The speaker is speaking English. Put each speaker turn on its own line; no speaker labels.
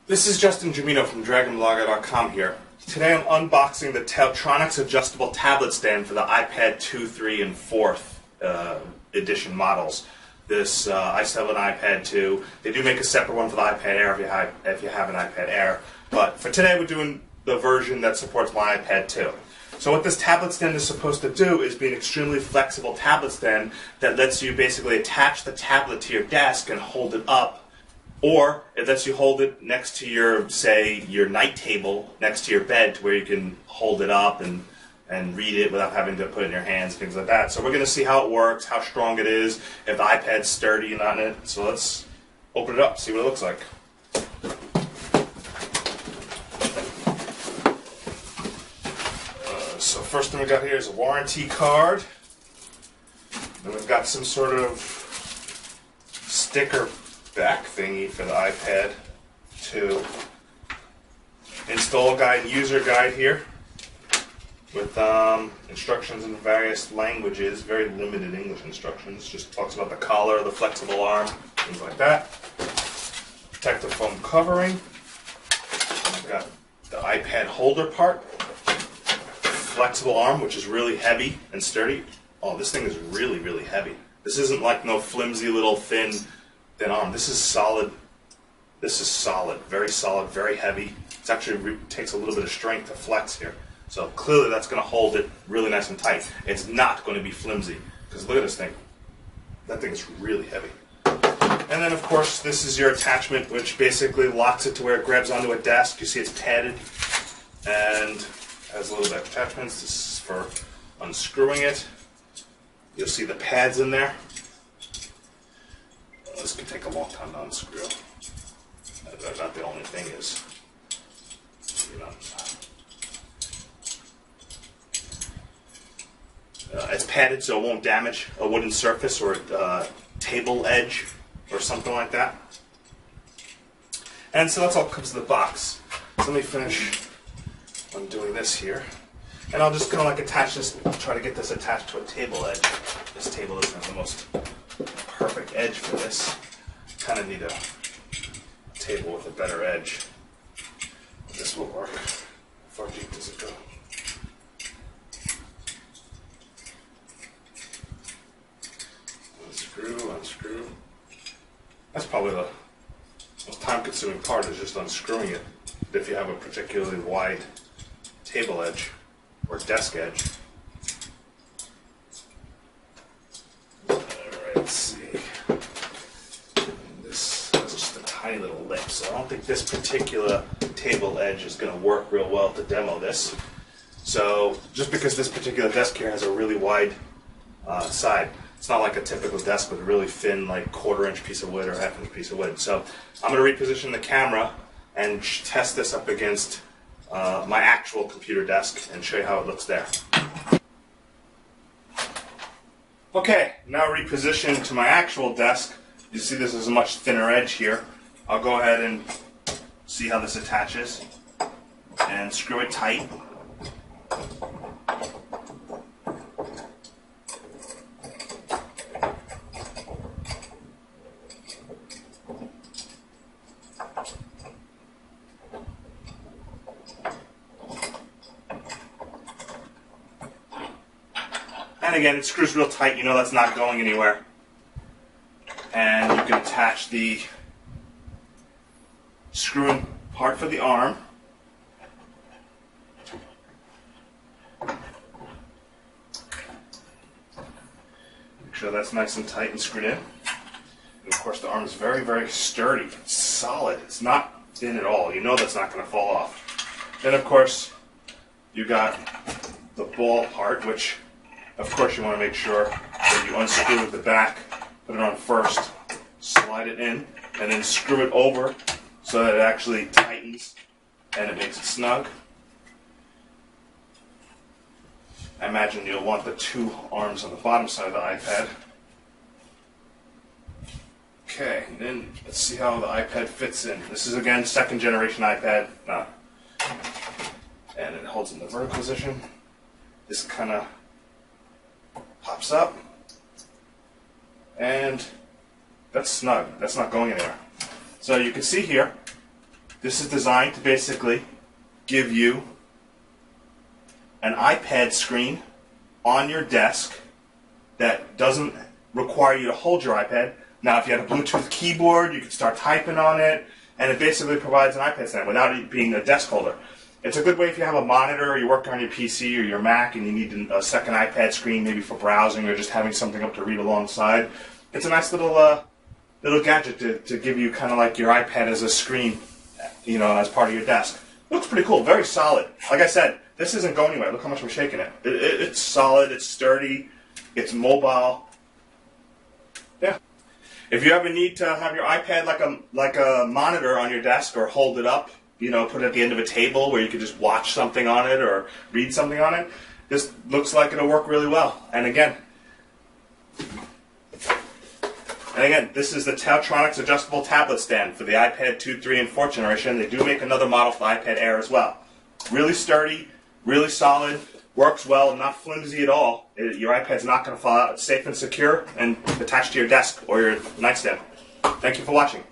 This is Justin Jimino from DragonBlogger.com here. Today I'm unboxing the TaoTronics Adjustable Tablet Stand for the iPad 2, 3, and 4th edition models. I still have an iPad 2. They do make a separate one for the iPad Air if you have an iPad Air. But for today we're doing the version that supports my iPad 2. So what this tablet stand is supposed to do is be an extremely flexible tablet stand that lets you basically attach the tablet to your desk and hold it up. Or it lets you hold it next to your, say, your night table, next to your bed, to where you can hold it up and read it without having to put it in your hands, things like that. So we're going to see how it works, how strong it is, if the iPad's sturdy and on it. So let's open it up, see what it looks like. So first thing we got here is a warranty card. Then we've got some sort of sticker back thingy for the iPad 2. Install guide, user guide here with instructions in various languages, very limited English instructions. Just talks about the collar, the flexible arm, things like that. Protective foam covering. We've got the iPad holder part. Flexible arm, which is really heavy and sturdy. Oh, this thing is really, really heavy. This isn't like no flimsy little thin arm. This is solid. This is solid, very heavy. It actually takes a little bit of strength to flex here. So clearly that's going to hold it really nice and tight. It's not going to be flimsy, because look at this thing. That thing is really heavy. And then of course this is your attachment, which basically locks it to where it grabs onto a desk. You see it's padded and has a little bit of attachments. This is for unscrewing it. You'll see the pads in there. This could take a long time to unscrew. Not the only thing is, you know, it's padded so it won't damage a wooden surface or a table edge or something like that. And so that's all that comes in the box. So let me finish undoing this here. And I'll just kind of like attach this, try to get this attached to a table edge. This table doesn't have the most perfect edge for this. Kind of need a table with a better edge. This will work. How far deep does it go? Unscrew. That's probably the most time-consuming part, is just unscrewing it if you have a particularly wide table edge or desk edge. Let's see. This has just a tiny little lip, so I don't think this particular table edge is going to work real well to demo this. So just because this particular desk here has a really wide side, it's not like a typical desk with a really thin, like quarter-inch piece of wood or half-inch piece of wood. So I'm going to reposition the camera and test this up against my actual computer desk and show you how it looks there. Okay, now repositioned to my actual desk. You see this is a much thinner edge here. I'll go ahead and see how this attaches and screw it tight. And again, it screws real tight. You know that's not going anywhere. And you can attach the screw-in part for the arm. Make sure that's nice and tight and screwed in. And of course the arm is very, very sturdy. It's solid. It's not thin at all. You know that's not going to fall off. Then of course you got the ball part, which of course you want to make sure that you unscrew the back, put it on first, slide it in, and then screw it over so that it actually tightens and it makes it snug. I imagine you'll want the two arms on the bottom side of the iPad. Okay, and then let's see how the iPad fits in. This is again second generation iPad. And it holds in the vertical position. This kind of pops up, and that's snug. That's not going anywhere. So you can see here, This is designed to basically give you an iPad screen on your desk that doesn't require you to hold your iPad. Now, if you had a Bluetooth keyboard, you could start typing on it, and it basically provides an iPad stand without it being a desk holder. It's a good way if you have a monitor or you work on your PC or your Mac and you need a second iPad screen, maybe for browsing or just having something up to read alongside. It's a nice little gadget to give you kind of like your iPad as a screen, you know, as part of your desk. Looks pretty cool, very solid. Like I said, this isn't going anywhere. Look how much we're shaking it. It's solid, it's sturdy, it's mobile. Yeah. If you ever need to have your iPad like a monitor on your desk or hold it up, you know, put it at the end of a table where you could just watch something on it or read something on it, this looks like it'll work really well. And again, this is the TaoTronics Adjustable Tablet Stand for the iPad 2, 3, and 4th generation. They do make another model for the iPad Air as well. Really sturdy, really solid, works well, not flimsy at all. Your iPad's not going to fall out. It's safe and secure and attached to your desk or your nightstand. Thank you for watching.